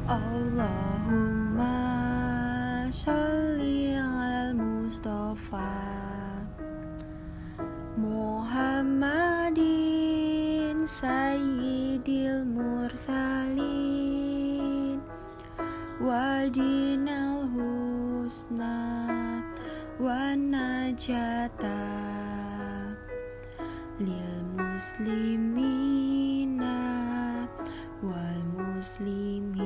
Allahumma sholli alal Mustafa Muhammadin sayyidil mursalin wadinal husna wa najata lil muslimina wal muslimin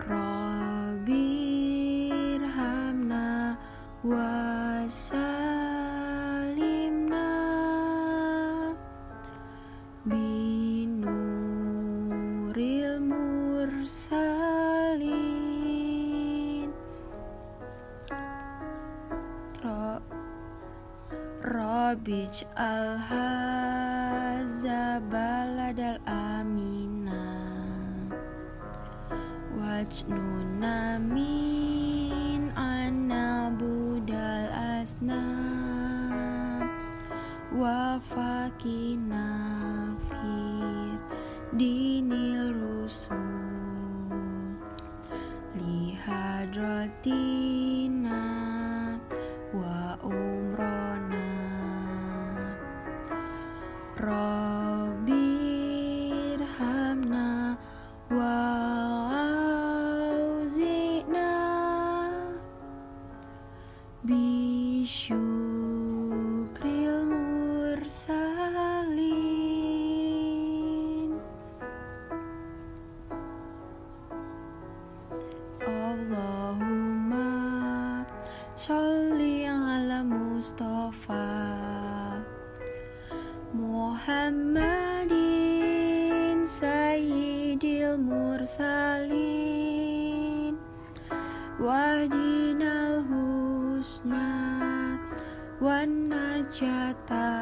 Rabbirhamna wasalimna binuril mursalin Rabbij'al hadza baladal amina wajnuna min anabudal asnam wa fakina fir dinil rusul lihadratina wa umrona Rabbirhamna wa auzina bisyukril mursalin Allahumma sholli ala Mustafa Muhammadin sayyidil mursalin wahdinal husna wan najata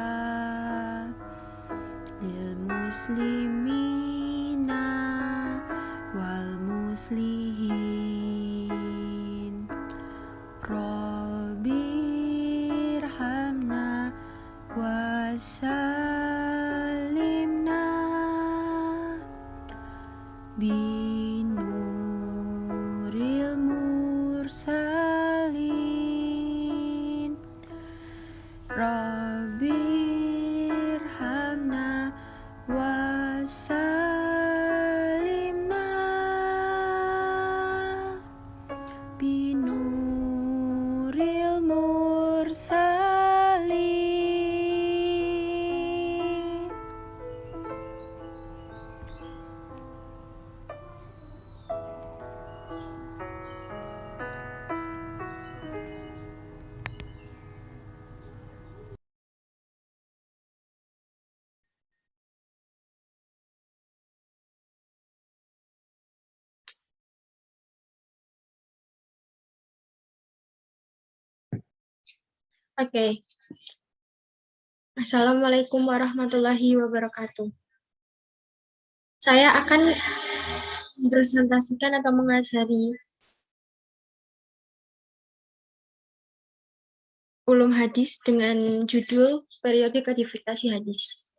lil muslimina wal muslihin Rabbirhamna wasalimna binuril mursalin Rabbirhamna wasalimna binuril mursalin. Oke. Assalamualaikum warahmatullahi wabarakatuh. Saya akan mempresentasikan atau mengajari ulum hadis dengan judul periode kodifikasi hadis.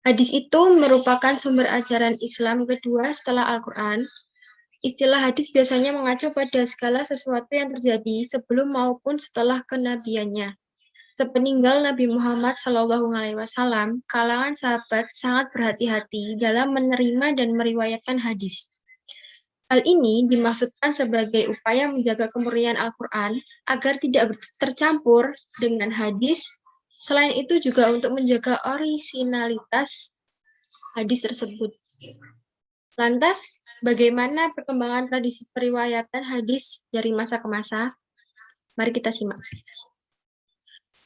Hadis itu merupakan sumber ajaran Islam kedua setelah Al-Quran. Istilah hadis biasanya mengacu pada segala sesuatu yang terjadi sebelum maupun setelah kenabiannya. Sepeninggal Nabi Muhammad SAW, kalangan sahabat sangat berhati-hati dalam menerima dan meriwayatkan hadis. Hal ini dimaksudkan sebagai upaya menjaga kemurnian Al-Quran agar tidak tercampur dengan hadis. Selain itu juga untuk menjaga orisinalitas hadis tersebut. Lantas, bagaimana perkembangan tradisi periwayatan hadis dari masa ke masa? Mari kita simak.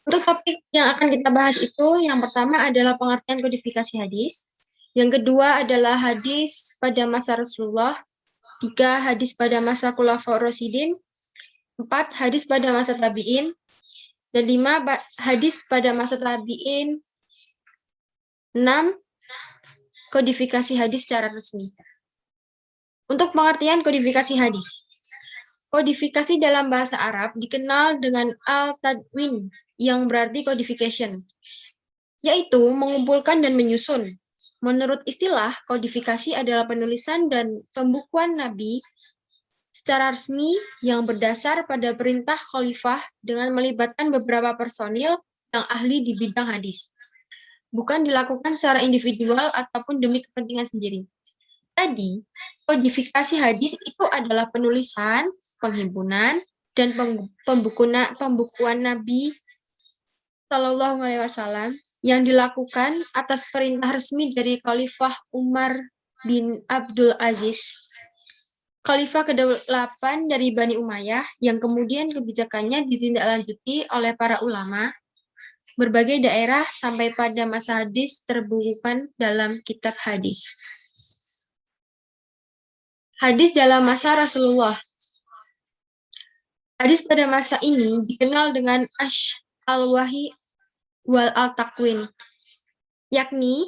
Untuk topik yang akan kita bahas itu, yang pertama adalah pengertian kodifikasi hadis. Yang kedua adalah hadis pada masa Rasulullah. 3. Hadis pada masa Khulafaur Rasyidin. 4. Hadis pada masa tabi'in. Dan 5. Hadis pada masa tabi'in. 6. Kodifikasi hadis secara resmi. Untuk pengertian kodifikasi hadis. Kodifikasi dalam bahasa Arab dikenal dengan al-tadwin, yang berarti codification, yaitu mengumpulkan dan menyusun. Menurut istilah, kodifikasi adalah penulisan dan pembukuan Nabi secara resmi yang berdasar pada perintah khalifah dengan melibatkan beberapa personil yang ahli di bidang hadis. Bukan dilakukan secara individual ataupun demi kepentingan sendiri. Jadi, kodifikasi hadis itu adalah penulisan, penghimpunan, dan pembukuan Nabi Shallallahu Alaihi Wasallam yang dilakukan atas perintah resmi dari Khalifah Umar bin Abdul Aziz, Khalifah ke-8 dari Bani Umayyah, yang kemudian kebijakannya ditindaklanjuti oleh para ulama berbagai daerah sampai pada masa hadis terbukukan dalam kitab hadis. Hadis dalam masa Rasulullah. Hadis pada masa ini dikenal dengan al-wahyi wal al-takwin, yakni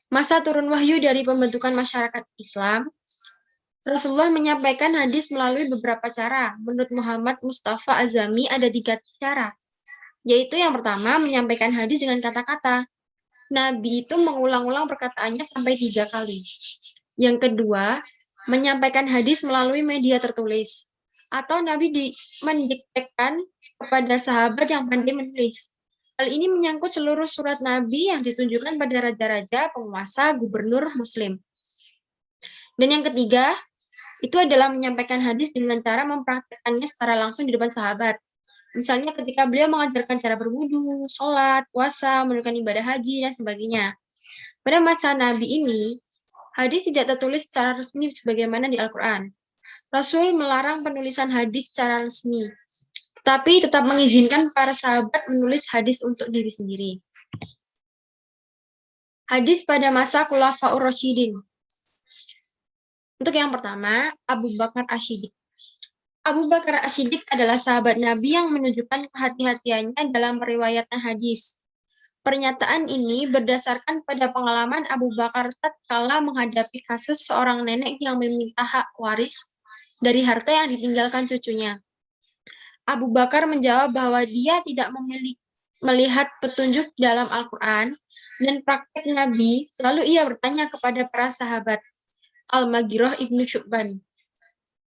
masa turun wahyu dari pembentukan masyarakat Islam. Rasulullah menyampaikan hadis melalui beberapa cara. Menurut Muhammad Mustafa Azami ada 3 cara, yaitu yang pertama menyampaikan hadis dengan kata-kata. Nabi itu mengulang-ulang perkataannya sampai 3 kali. Yang kedua, menyampaikan hadis melalui media tertulis, atau Nabi mendiktekan kepada sahabat yang pandai menulis. Hal ini menyangkut seluruh surat Nabi yang ditunjukkan pada raja-raja, penguasa, gubernur, muslim. Dan yang ketiga, itu adalah menyampaikan hadis dengan cara mempraktekkannya secara langsung di depan sahabat. Misalnya ketika beliau mengajarkan cara berwudu, sholat, puasa, menunaikan ibadah haji, dan sebagainya. Pada masa Nabi ini, hadis tidak tertulis secara resmi sebagaimana di Al-Quran. Rasul melarang penulisan hadis secara resmi, tetapi tetap mengizinkan para sahabat menulis hadis untuk diri sendiri. Hadis pada masa Khulafaur Rasyidin. Untuk yang pertama, Abu Bakar As-Siddiq. Abu Bakar As-Siddiq adalah sahabat Nabi yang menunjukkan kehati-hatiannya dalam meriwayatkan hadis. Pernyataan ini berdasarkan pada pengalaman Abu Bakar tatkala menghadapi kasus seorang nenek yang meminta hak waris dari harta yang ditinggalkan cucunya. Abu Bakar menjawab bahwa dia tidak melihat petunjuk dalam Al-Quran dan praktek Nabi, lalu ia bertanya kepada para sahabat. Al-Maghirah ibnu Syu'ban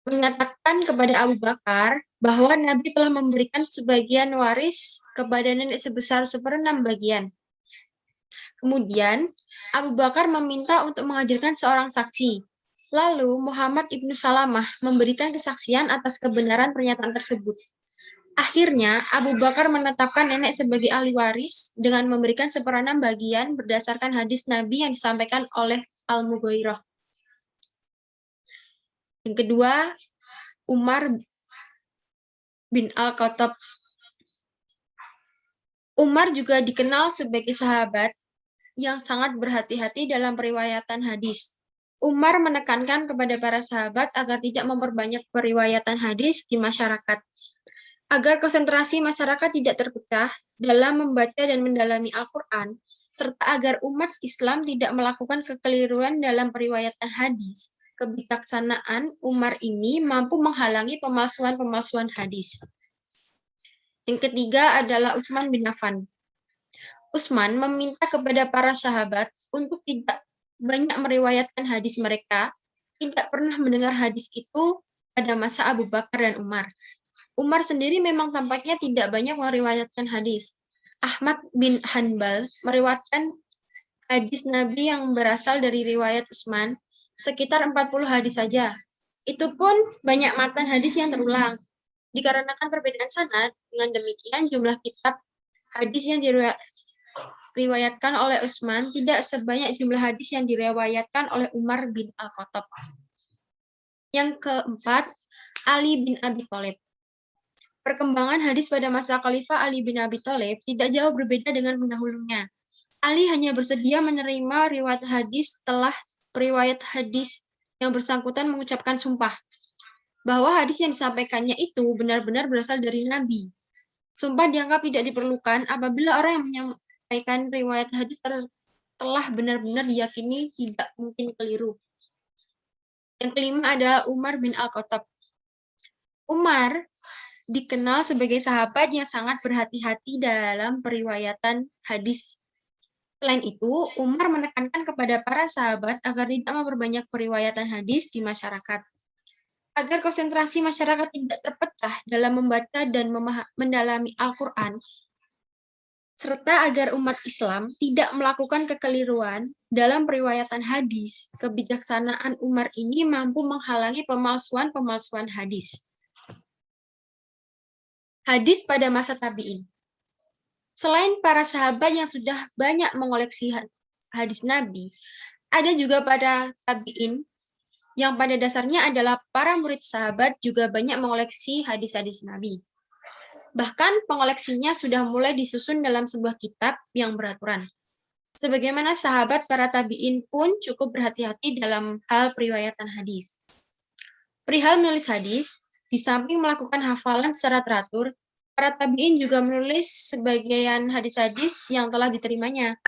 menyatakan kepada Abu Bakar bahwa Nabi telah memberikan sebagian waris kepada nenek sebesar 1/6 bagian. Kemudian, Abu Bakar meminta untuk menghadirkan seorang saksi. Lalu, Muhammad ibnu Salamah memberikan kesaksian atas kebenaran pernyataan tersebut. Akhirnya, Abu Bakar menetapkan nenek sebagai ahli waris dengan memberikan 1/6 bagian berdasarkan hadis Nabi yang disampaikan oleh Al-Mughirah. Yang kedua, Umar bin Al-Khattab. Umar juga dikenal sebagai sahabat yang sangat berhati-hati dalam periwayatan hadis. Umar menekankan kepada para sahabat agar tidak memperbanyak periwayatan hadis di masyarakat, agar konsentrasi masyarakat tidak terpecah dalam membaca dan mendalami Al-Quran, serta agar umat Islam tidak melakukan kekeliruan dalam periwayatan hadis. Kebijaksanaan Umar ini mampu menghalangi pemalsuan-pemalsuan hadis. Yang ketiga adalah Utsman bin Affan. Utsman meminta kepada para sahabat untuk tidak banyak meriwayatkan hadis mereka, tidak pernah mendengar hadis itu pada masa Abu Bakar dan Umar. Umar sendiri memang tampaknya tidak banyak meriwayatkan hadis. Ahmad bin Hanbal meriwayatkan hadis Nabi yang berasal dari riwayat Utsman sekitar 40 hadis saja. Itu pun banyak matan hadis yang terulang. Dikarenakan perbedaan sanad, dengan demikian jumlah kitab hadis yang diriwayatkan oleh Utsman tidak sebanyak jumlah hadis yang diriwayatkan oleh Umar bin Al-Khattab. Yang keempat, Ali bin Abi Thalib. Perkembangan hadis pada masa Khalifah Ali bin Abi Thalib tidak jauh berbeda dengan pendahulunya. Ali hanya bersedia menerima riwayat hadis setelah riwayat hadis yang bersangkutan mengucapkan sumpah bahwa hadis yang disampaikannya itu benar-benar berasal dari Nabi. Sumpah dianggap tidak diperlukan apabila orang yang menyampaikan riwayat hadis telah benar-benar diyakini tidak mungkin keliru. Yang kelima adalah Umar bin Al-Khattab. Umar dikenal sebagai sahabat yang sangat berhati-hati dalam periwayatan hadis. Selain itu, Umar menekankan kepada para sahabat agar tidak memperbanyak periwayatan hadis di masyarakat, agar konsentrasi masyarakat tidak terpecah dalam membaca dan mendalami Al-Quran, serta agar umat Islam tidak melakukan kekeliruan dalam periwayatan hadis. Kebijaksanaan Umar ini mampu menghalangi pemalsuan-pemalsuan hadis. Hadis pada masa tabi'in. Selain para sahabat yang sudah banyak mengoleksi hadis Nabi, ada juga para tabi'in yang pada dasarnya adalah para murid sahabat juga banyak mengoleksi hadis-hadis Nabi. Bahkan pengoleksinya sudah mulai disusun dalam sebuah kitab yang beraturan. Sebagaimana sahabat para tabi'in pun cukup berhati-hati dalam hal periwayatan hadis. Perihal menulis hadis, di samping melakukan hafalan secara teratur, para tabi'in juga menulis sebagian hadis-hadis yang telah diterimanya.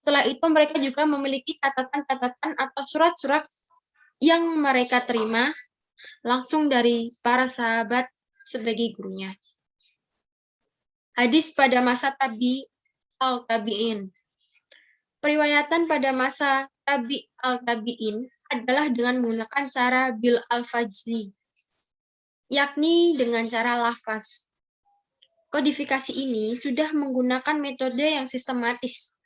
Setelah itu mereka juga memiliki catatan-catatan atau surat-surat yang mereka terima langsung dari para sahabat sebagai gurunya. Hadis pada masa tabi'in. Periwayatan pada masa tabi'in adalah dengan menggunakan cara bil al-fajzi, yakni dengan cara lafaz. Kodifikasi ini sudah menggunakan metode yang sistematis,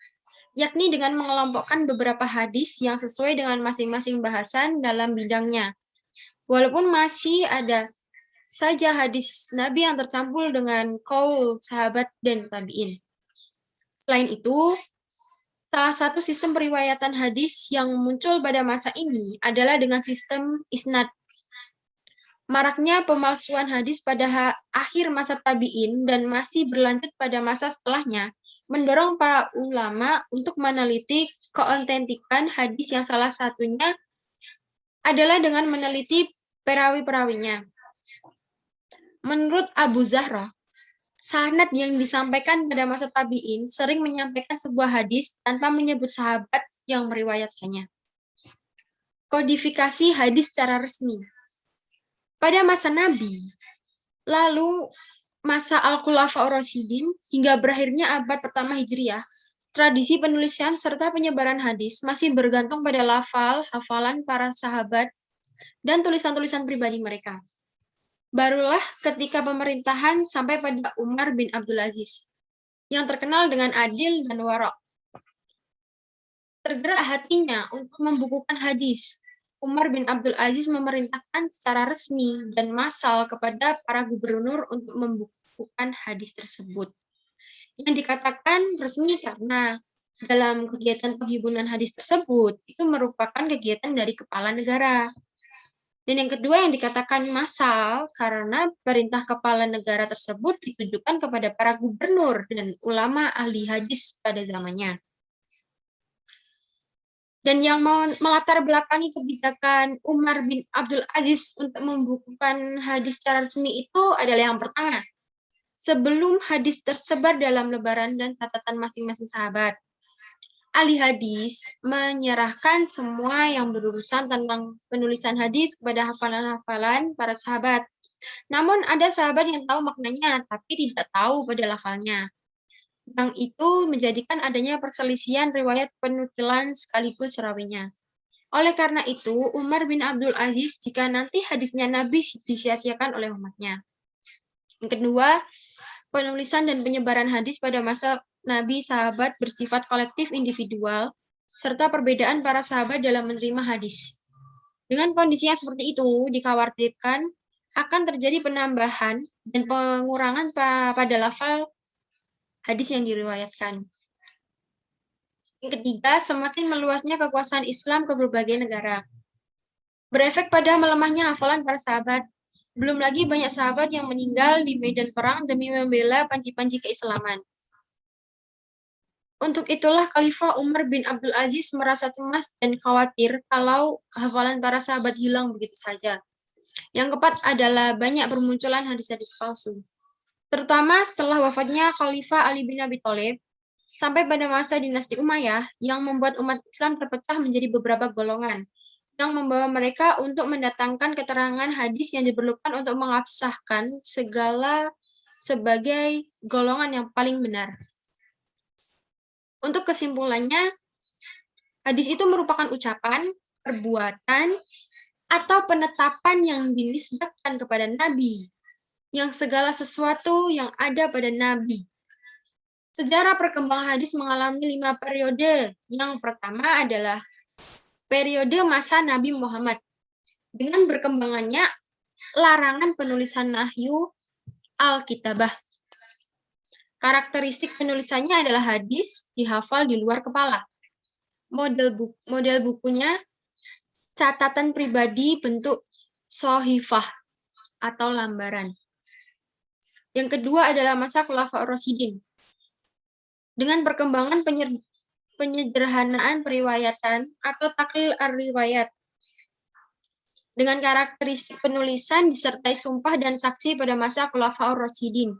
yakni dengan mengelompokkan beberapa hadis yang sesuai dengan masing-masing bahasan dalam bidangnya. Walaupun masih ada saja hadis Nabi yang tercampur dengan qaul sahabat dan tabi'in. Selain itu, salah satu sistem periwayatan hadis yang muncul pada masa ini adalah dengan sistem isnad. Maraknya pemalsuan hadis pada akhir masa tabi'in dan masih berlanjut pada masa setelahnya mendorong para ulama untuk meneliti keautentikan hadis yang salah satunya adalah dengan meneliti perawi-perawinya. Menurut Abu Zahra, sanad yang disampaikan pada masa tabi'in sering menyampaikan sebuah hadis tanpa menyebut sahabat yang meriwayatkannya. Kodifikasi hadis secara resmi. Pada masa Nabi, lalu masa Al-Khulafaur Rasyidin hingga berakhirnya abad pertama Hijriah, tradisi penulisan serta penyebaran hadis masih bergantung pada hafalan para sahabat, dan tulisan-tulisan pribadi mereka. Barulah ketika pemerintahan sampai pada Umar bin Abdul Aziz, yang terkenal dengan adil dan wara'. Tergerak hatinya untuk membukukan hadis, Umar bin Abdul Aziz memerintahkan secara resmi dan massal kepada para gubernur untuk membukukan hadis tersebut. Yang dikatakan resmi karena dalam kegiatan penghimpunan hadis tersebut itu merupakan kegiatan dari kepala negara. Dan yang kedua yang dikatakan massal karena perintah kepala negara tersebut ditujukan kepada para gubernur dan ulama ahli hadis pada zamannya. Dan yang melatar belakangi kebijakan Umar bin Abdul Aziz untuk membukukan hadis secara resmi itu adalah yang pertama, sebelum hadis tersebar dalam lembaran dan catatan masing-masing sahabat, ahli hadis menyerahkan semua yang berurusan tentang penulisan hadis kepada hafalan-hafalan para sahabat. Namun ada sahabat yang tahu maknanya, tapi tidak tahu pada lafalnya. Yang itu menjadikan adanya perselisihan riwayat penukilan sekaligus rawinya. Oleh karena itu, Umar bin Abdul Aziz jika nanti hadisnya Nabi disia-siakan oleh umatnya. Yang kedua, penulisan dan penyebaran hadis pada masa Nabi sahabat bersifat kolektif individual, serta perbedaan para sahabat dalam menerima hadis. Dengan kondisi yang seperti itu, dikhawatirkan akan terjadi penambahan dan pengurangan pada lafal hadis yang diriwayatkan. Yang ketiga, semakin meluasnya kekuasaan Islam ke berbagai negara. Berefek pada melemahnya hafalan para sahabat. Belum lagi banyak sahabat yang meninggal di medan perang demi membela panji-panji keislaman. Untuk itulah Khalifah Umar bin Abdul Aziz merasa cemas dan khawatir kalau hafalan para sahabat hilang begitu saja. Yang keempat adalah banyak bermunculan hadis-hadis palsu. Terutama setelah wafatnya Khalifah Ali bin Abi Thalib, sampai pada masa dinasti Umayyah yang membuat umat Islam terpecah menjadi beberapa golongan, yang membawa mereka untuk mendatangkan keterangan hadis yang diperlukan untuk mengabsahkan segala sebagai golongan yang paling benar. Untuk kesimpulannya, hadis itu merupakan ucapan, perbuatan, atau penetapan yang dinisbatkan kepada Nabi, yang segala sesuatu yang ada pada Nabi. Sejarah perkembangan hadis mengalami 5 periode. Yang pertama adalah periode masa Nabi Muhammad. Dengan berkembangannya larangan penulisan nahyu Alkitabah. Karakteristik penulisannya adalah hadis dihafal di luar kepala. Model bukunya catatan pribadi bentuk sohifah atau lambaran. Yang kedua adalah masa Khulafaur Rasyidin. Dengan perkembangan penyederhanaan periwayatan atau taklil ar-riwayat. Dengan karakteristik penulisan disertai sumpah dan saksi pada masa Khulafaur Rasyidin.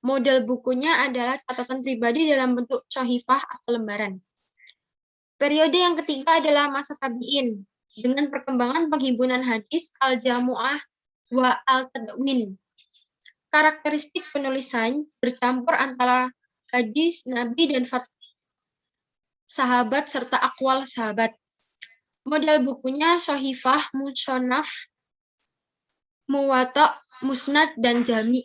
Model bukunya adalah catatan pribadi dalam bentuk sohifah atau lembaran. Periode yang ketiga adalah masa tabi'in, dengan perkembangan penghimpunan hadis al-jamu'ah wa al-tadwin. Karakteristik penulisan bercampur antara hadis, nabi, dan sahabat serta akwal sahabat. Model bukunya sohifah, musonaf, muwatta, musnad, dan jami.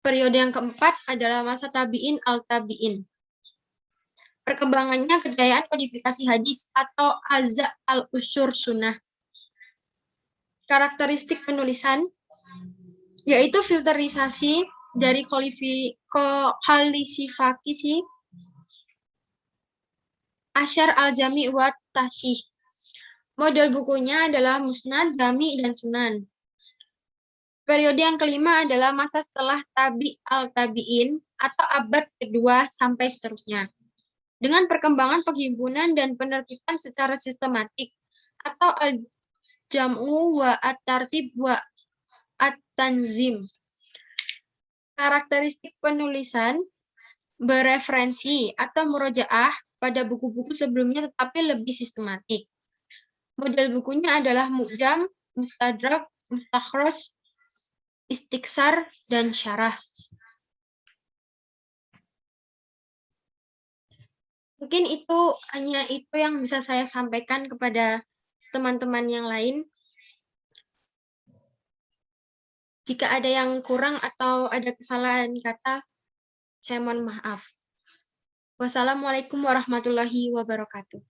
Periode yang keempat adalah masa tabi'in al-tabi'in. Perkembangannya kejayaan kodifikasi hadis atau aza al-usur sunnah. Karakteristik penulisan yaitu filterisasi dari kualifikasi asyar al-jami wa tasyih. Model bukunya adalah musnad, jami, dan sunan. Periode yang kelima adalah masa setelah tabi al-tabi'in atau abad kedua sampai seterusnya. Dengan perkembangan penghimpunan dan penertiban secara sistematik atau al-jam'u wa at-tartib wa at-tanzim. Karakteristik penulisan bereferensi atau murojaah pada buku-buku sebelumnya tetapi lebih sistematik. Model bukunya adalah mu'jam, mustadrak, mustakhraj, istiqsar, dan syarah. Mungkin hanya itu yang bisa saya sampaikan kepada teman-teman yang lain. Jika ada yang kurang atau ada kesalahan kata, saya mohon maaf. Wassalamualaikum warahmatullahi wabarakatuh.